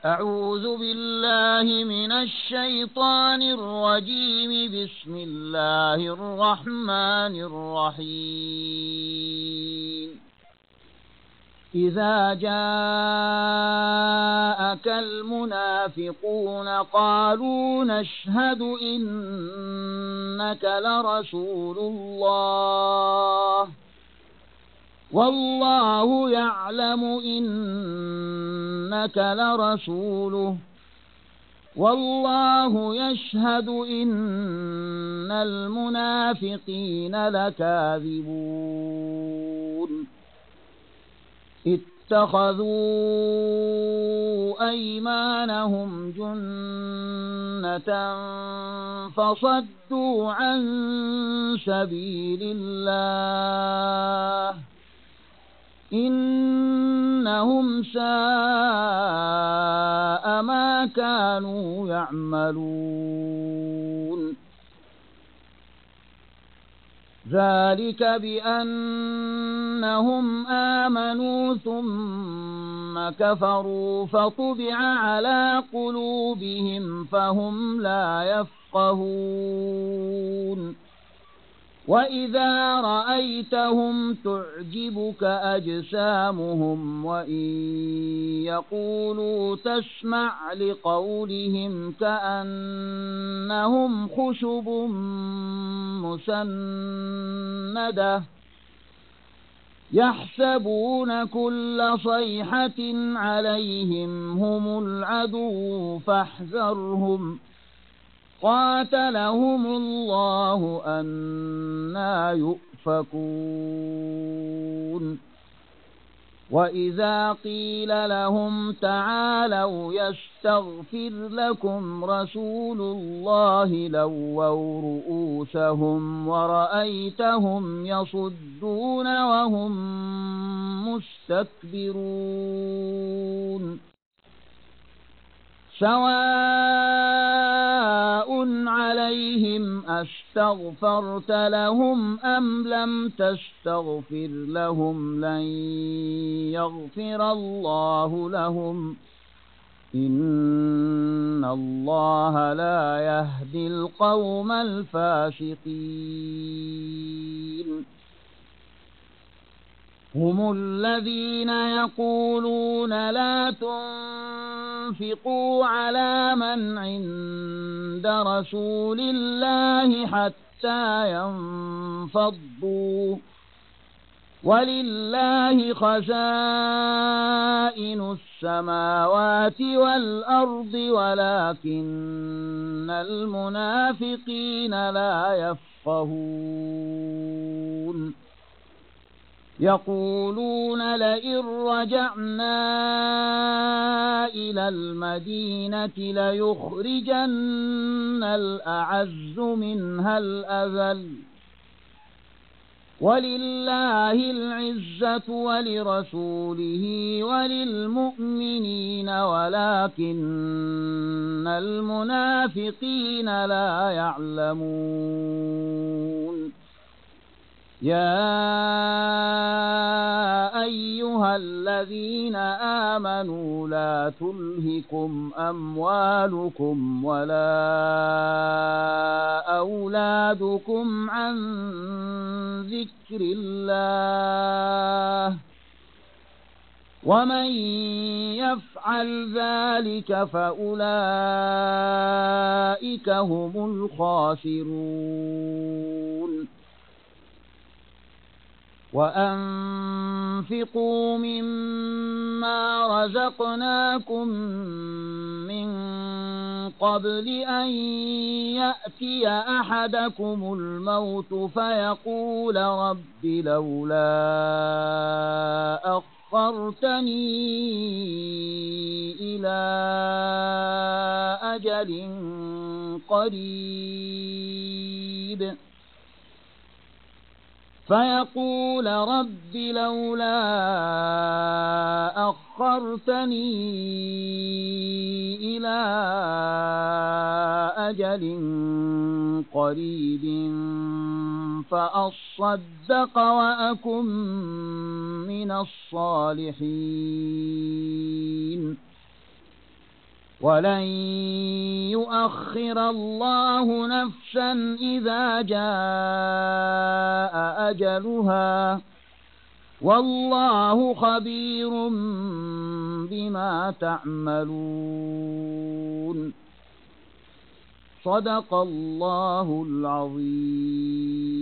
أعوذ بالله من الشيطان الرجيم. بسم الله الرحمن الرحيم. إذا جاءك المنافقون قالوا نشهد إنك لرسول الله والله يعلم إنك لرسوله والله يشهد إن المنافقين لكاذبون. اتخذوا أيمانهم جنة فصدوا عن سبيل الله إنهم ساء ما كانوا يعملون. ذلك بأنهم آمنوا ثم كفروا فطبع على قلوبهم فهم لا يفقهون. وإذا رأيتهم تعجبك أجسامهم وإن يقولوا تسمع لقولهم كأنهم خشب مسندة يحسبون كل صيحة عليهم هم العدو فاحذرهم قاتلهم الله أنى يؤفكون. وإذا قيل لهم تعالوا يستغفر لكم رسول الله لووا رؤوسهم ورأيتهم يصدون وهم مستكبرون. سواء عليهم أستغفرت لهم أم لم تستغفر لهم لن يغفر الله لهم إن الله لا يهدي القوم الفاسقين. هم الذين يقولون لا تنفقوا على من عند رسول الله حتى ينفضوا ولله خزائن السماوات والأرض ولكن المنافقين لا يفقهون. يقولون لئن رجعنا إلى المدينة ليخرجن الأعز منها الأذل ولله العزة ولرسوله وللمؤمنين ولكن المنافقين لا يعلمون. يا أيها الذين آمنوا لا تلهكم أموالكم ولا أولادكم عن ذكر الله ومن يفعل ذلك فأولئك هم الخاسرون. وأنفقوا مما رزقناكم من قبل أن يأتي أحدكم الموت فيقول رب لولا أخرتني إلى أجل قريب فيقول رب لولا أخرتني إلى أجل قريب فأصدق وأكن من الصالحين ولن يؤخر الله نفسا إذا جاء أجلها والله خبير بما تعملون صدق الله العظيم.